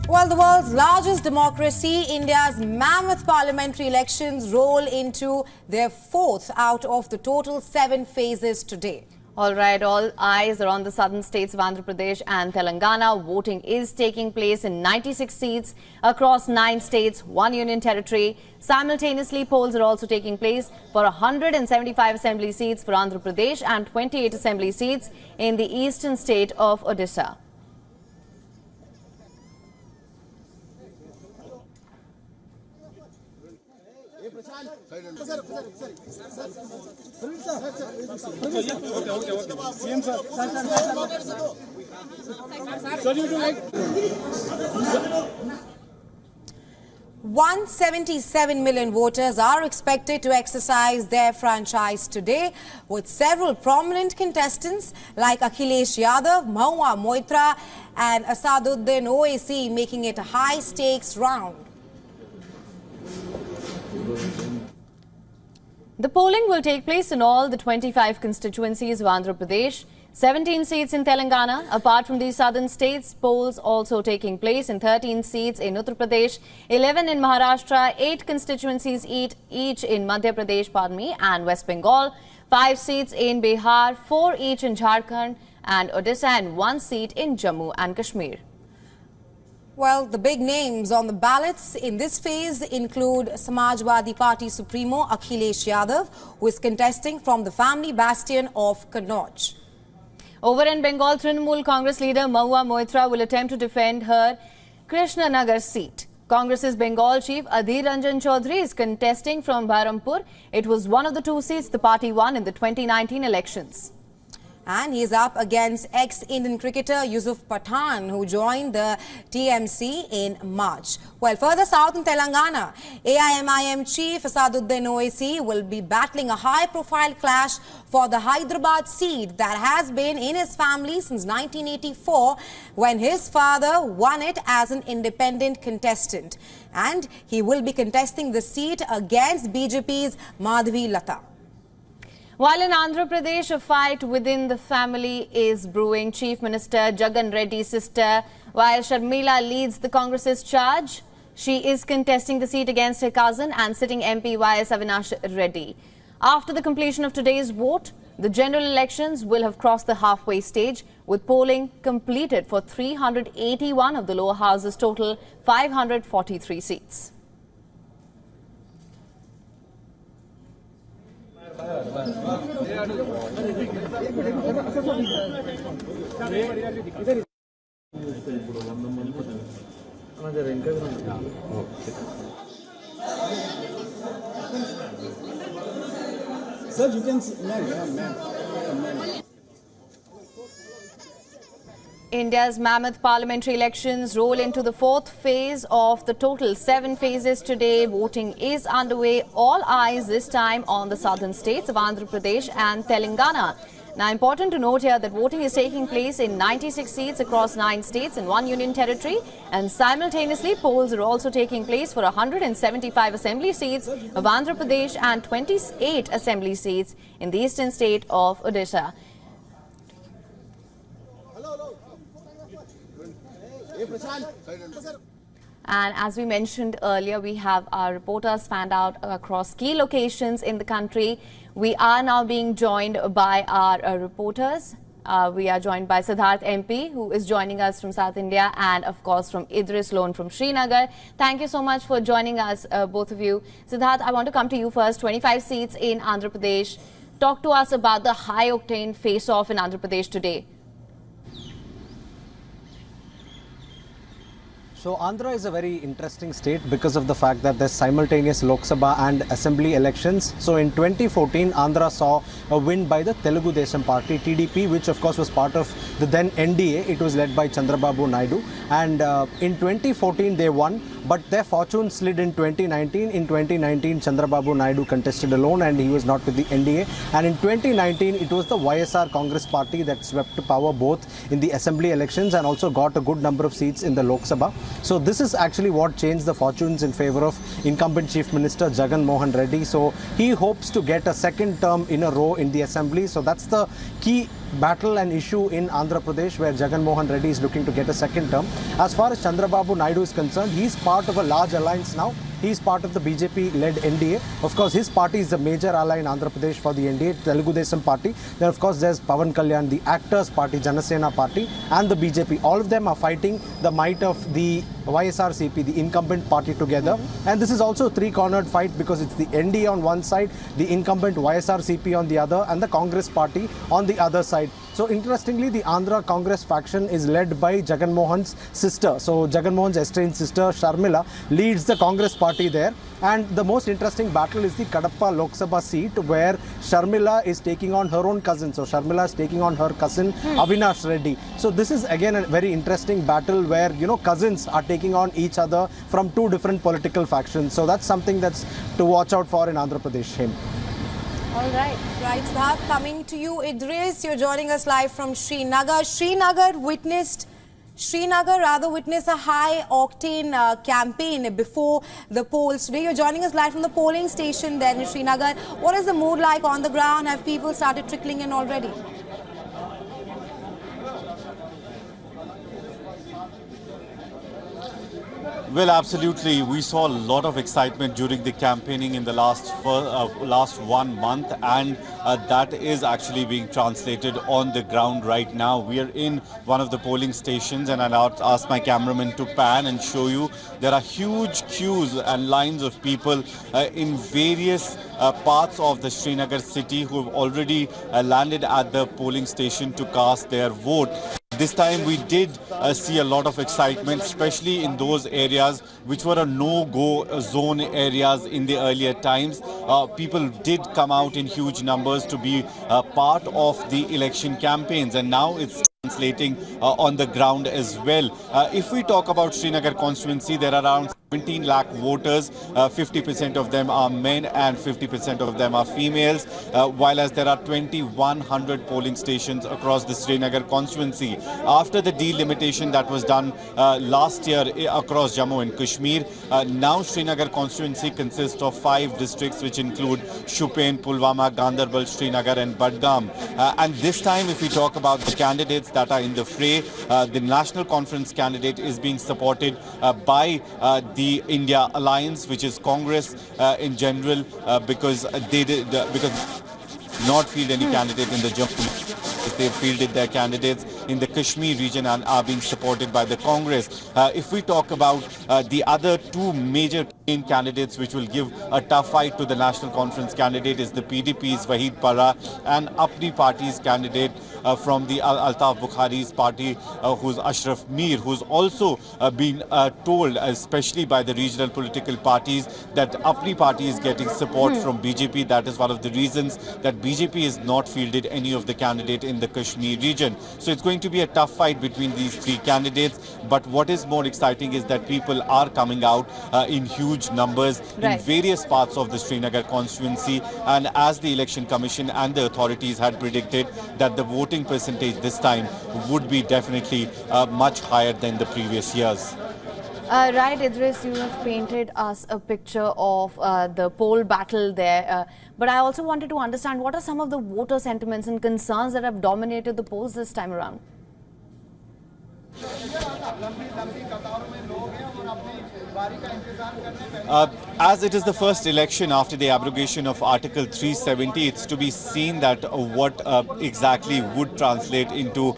Well, the world's largest democracy, India's mammoth parliamentary elections roll into their fourth out of the total 7 phases today. All right, all eyes are on the southern states of Andhra Pradesh and Telangana. Voting is taking place in 96 seats across 9 states, 1 union territory. Simultaneously, polls are also taking place for 175 assembly seats for Andhra Pradesh and 28 assembly seats in the eastern state of Odisha. $177 million voters are expected to exercise their franchise today, with several prominent contestants like Akhilesh Yadav, Mahua Moitra and Asaduddin Owaisi making it a high-stakes round. The polling will take place in all the 25 constituencies of Andhra Pradesh, 17 seats in Telangana. Apart from these southern states, polls also taking place in 13 seats in Uttar Pradesh, 11 in Maharashtra, 8 constituencies each in Madhya Pradesh, and West Bengal, 5 seats in Bihar, 4 each in Jharkhand and Odisha, and 1 seat in Jammu and Kashmir. Well, the big names on the ballots in this phase include Samajwadi Party Supremo Akhilesh Yadav, who is contesting from the family bastion of Kannauj. Over in Bengal, Trinamool Congress leader Mahua Moitra will attempt to defend her Krishnanagar seat. Congress's Bengal chief Adhir Ranjan Chaudhary is contesting from Baharampur. It was one of the 2 seats the party won in the 2019 elections. And he is up against ex-Indian cricketer Yusuf Pathan, who joined the TMC in March. Well, further south in Telangana, AIMIM chief Asaduddin Owaisi will be battling a high-profile clash for the Hyderabad seat that has been in his family since 1984, when his father won it as an independent contestant. And he will be contesting the seat against BJP's Madhavi Lata. While in Andhra Pradesh, a fight within the family is brewing. Chief Minister Jagan Reddy's sister, while Sharmila leads the Congress's charge, she is contesting the seat against her cousin and sitting MP YS Avinash Reddy. After the completion of today's vote, the general elections will have crossed the halfway stage, with polling completed for 381 of the lower house's total 543 seats. Sir, you can see, ma'am. India's mammoth parliamentary elections roll into the 4th phase of the total 7 phases today. Voting is underway. All eyes this time on the southern states of Andhra Pradesh and Telangana. Now, important to note here that voting is taking place in 96 seats across 9 states and 1 union territory, and simultaneously polls are also taking place for 175 assembly seats of Andhra Pradesh and 28 assembly seats in the eastern state of Odisha. And as we mentioned earlier, we have our reporters fanned out across key locations in the country. We are now being joined by our reporters. We are joined by Siddharth MP, who is joining us from South India, and of course from Idris Loan from Srinagar. Thank you so much for joining us, both of you. Siddharth, I want to come to you first. 25 seats in Andhra Pradesh. Talk to us about the high-octane face-off in Andhra Pradesh today. So Andhra is a very interesting state because of the fact that there's simultaneous Lok Sabha and Assembly elections. So in 2014, Andhra saw a win by the Telugu Desam Party, TDP, which of course was part of the then NDA. It was led by Chandrababu Naidu. And in 2014, they won, but their fortune slid in 2019. In 2019, Chandrababu Naidu contested alone and he was not with the NDA. And in 2019, it was the YSR Congress Party that swept to power both in the Assembly elections and also got a good number of seats in the Lok Sabha. So this is actually what changed the fortunes in favor of incumbent Chief Minister Jagan Mohan Reddy. So he hopes to get a second term in a row in the Assembly. So that's the key battle and issue in Andhra Pradesh, where Jagan Mohan Reddy is looking to get a second term. As far as Chandrababu Naidu is concerned, he's part of a large alliance now. He's part of the BJP-led NDA. Of course, his party is the major ally in Andhra Pradesh for the NDA, Telugu Desam party. Then, of course, there's Pawan Kalyan, the actors party, Janasena party, and the BJP. All of them are fighting the might of the YSRCP, the incumbent party, together. And this is also a three-cornered fight because it's the NDA on one side, the incumbent YSRCP on the other, and the Congress party on the other side. So interestingly, the Andhra Congress faction is led by Jagan Mohan's sister. So Jagan Mohan's estranged sister, Sharmila, leads the Congress party there. And the most interesting battle is the Kadapa Lok Sabha seat, where Sharmila is taking on her own cousin. So Sharmila is taking on her cousin, Avinash Reddy. So this is again a very interesting battle where, you know, cousins are taking on each other from two different political factions. So that's something that's to watch out for in Andhra Pradesh. All right. Right, Siddharth, coming to you. Idris, you're joining us live from Srinagar. Srinagar witnessed a high-octane campaign before the polls. Today, you're joining us live from the polling station there in Srinagar. What is the mood like on the ground? Have people started trickling in already? Well, absolutely. We saw a lot of excitement during the campaigning in the last 1 month, and that is actually being translated on the ground right now. We are in one of the polling stations, and I'll ask my cameraman to pan and show you. There are huge queues and lines of people in various parts of the Srinagar city who have already landed at the polling station to cast their vote. This time we did see a lot of excitement, especially in those areas which were a no-go zone areas in the earlier times. People did come out in huge numbers to be part of the election campaigns, and now it's translating on the ground as well. If we talk about Srinagar constituency, there are around 17 lakh voters. 50% of them are men and 50% of them are females, while as there are 2,100 polling stations across the Srinagar constituency. After the delimitation that was done last year across Jammu and Kashmir, now Srinagar constituency consists of 5 districts which include Shupen, Pulwama, Gandarbal, Srinagar and Budgam. And this time, if we talk about the candidates that are in the fray, the National Conference candidate is being supported by the India Alliance, which is Congress in general, because they did not field any candidate in the Jammu. They've fielded their candidates in the Kashmir region and are being supported by the Congress. If we talk about the other 2 major candidates which will give a tough fight to the National Conference candidate is the PDP's Wahid Para and Apni Party's candidate from the Altaf Bukhari's party, who's Ashraf Mir, who's also been told, especially by the regional political parties, that Apni Party is getting support from BJP. That is one of the reasons that BJP has not fielded any of the candidate in the Kashmir region. So it's going to be a tough fight between these 3 candidates. But what is more exciting is that people are coming out in huge numbers in various parts of the Srinagar constituency, and as the Election Commission and the authorities had predicted, that the voting percentage this time would be definitely much higher than the previous years. Right, Idris, you have painted us a picture of the poll battle there. But I also wanted to understand, what are some of the voter sentiments and concerns that have dominated the polls this time around? As it is the first election after the abrogation of Article 370, it's to be seen that what exactly would translate into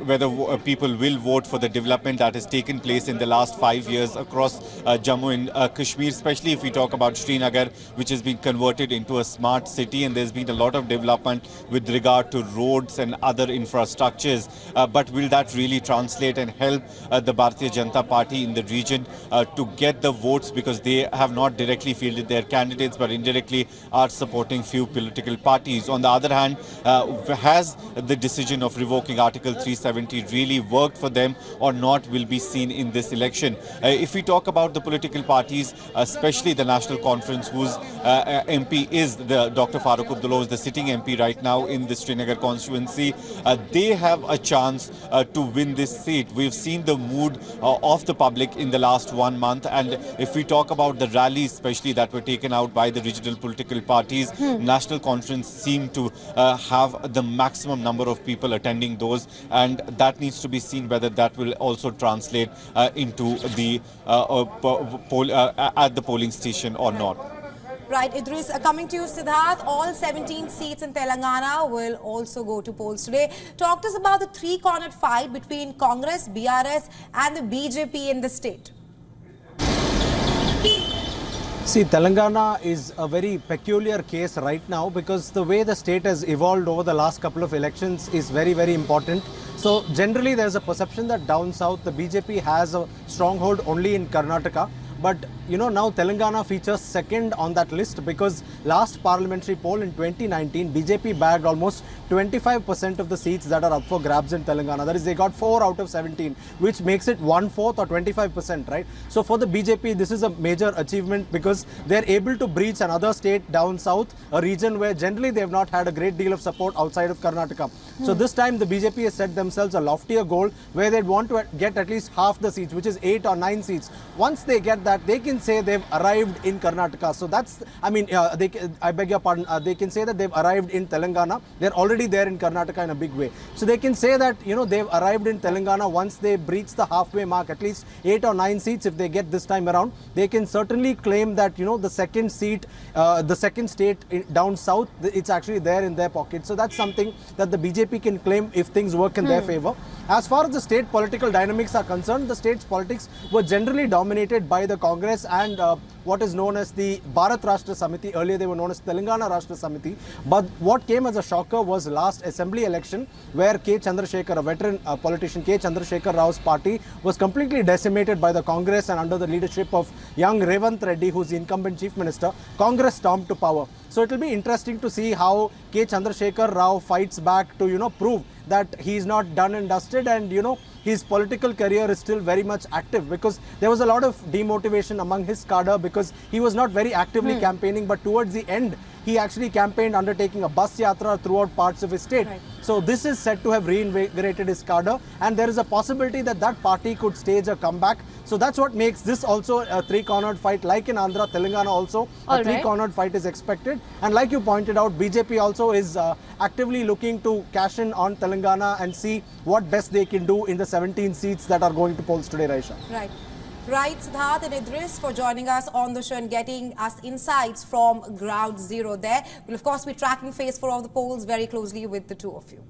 whether people will vote for the development that has taken place in the last 5 years across Jammu and Kashmir, especially if we talk about Srinagar, which has been converted into a smart city, and there's been a lot of development with regard to roads and other infrastructures. But will that really translate and help the Bharatiya Janata Party in the region to get the votes, because they have not directly fielded their candidates but indirectly are supporting few political parties? On the other hand, has the decision of revoking Article 370 really worked for them or not will be seen in this election. If we talk about the political parties, especially the National Conference, whose MP is the Dr. Farooq Abdullah, who's the sitting MP right now in the Srinagar constituency, they have a chance to win this seat. We've seen the mood of the public public in the last 1 month. And if we talk about the rallies, especially that were taken out by the regional political parties, National Conference seemed to have the maximum number of people attending those, and that needs to be seen whether that will also translate into the at the polling station or not. Right, Idris, coming to you, Siddharth, all 17 seats in Telangana will also go to polls today. Talk to us about the three-cornered fight between Congress, BRS and the BJP in the state. See, Telangana is a very peculiar case right now because the way the state has evolved over the last couple of elections is very, very important. So generally there's a perception that down south the BJP has a stronghold only in Karnataka. But you know, now Telangana features second on that list because last parliamentary poll in 2019, BJP bagged almost 25% of the seats that are up for grabs in Telangana. That is, they got 4 out of 17, which makes it 1/4 or 25%, right? So for the BJP, this is a major achievement because they're able to breach another state down south, a region where generally they have not had a great deal of support outside of Karnataka. So this time the BJP has set themselves a loftier goal where they'd want to get at least half the seats, which is 8 or 9 seats. Once they get that, they can say they've arrived in Karnataka. So that's, I mean, I beg your pardon, they can say that they've arrived in Telangana. They're already there in Karnataka in a big way. So they can say that, you know, they've arrived in Telangana once they breach the halfway mark, at least 8 or 9 seats if they get this time around. They can certainly claim that, you know, the second seat, the second state down south, it's actually there in their pocket. So that's something that the BJP can claim if things work in their favor. As far as the state political dynamics are concerned, the state's politics were generally dominated by the Congress and what is known as the Bharat Rashtra Samiti. Earlier they were known as Telangana Rashtra Samiti. But what came as a shocker was last assembly election where K. Chandrasekhar, a veteran politician, K. Chandrasekhar Rao's party was completely decimated by the Congress, and under the leadership of young Revant Reddy, who's the incumbent chief minister, Congress stormed to power. So it will be interesting to see how K. Chandrasekhar Rao fights back to, you know, prove that he's not done and dusted, and, you know, his political career is still very much active, because there was a lot of demotivation among his cadre because he was not very actively campaigning, but towards the end he actually campaigned undertaking a bus yatra throughout parts of his state. Right. So this is said to have reinvigorated his cadre, and there is a possibility that that party could stage a comeback. So that's what makes this also a three-cornered fight, like in Andhra, Telangana also. A three-cornered fight is expected. And like you pointed out, BJP also is actively looking to cash in on Telangana and see what best they can do in the 17 seats that are going to polls today, Raisha. Right. Right, Siddharth and Idris, for joining us on the show and getting us insights from ground zero there. We'll of course be tracking phase 4 of the polls very closely with the two of you.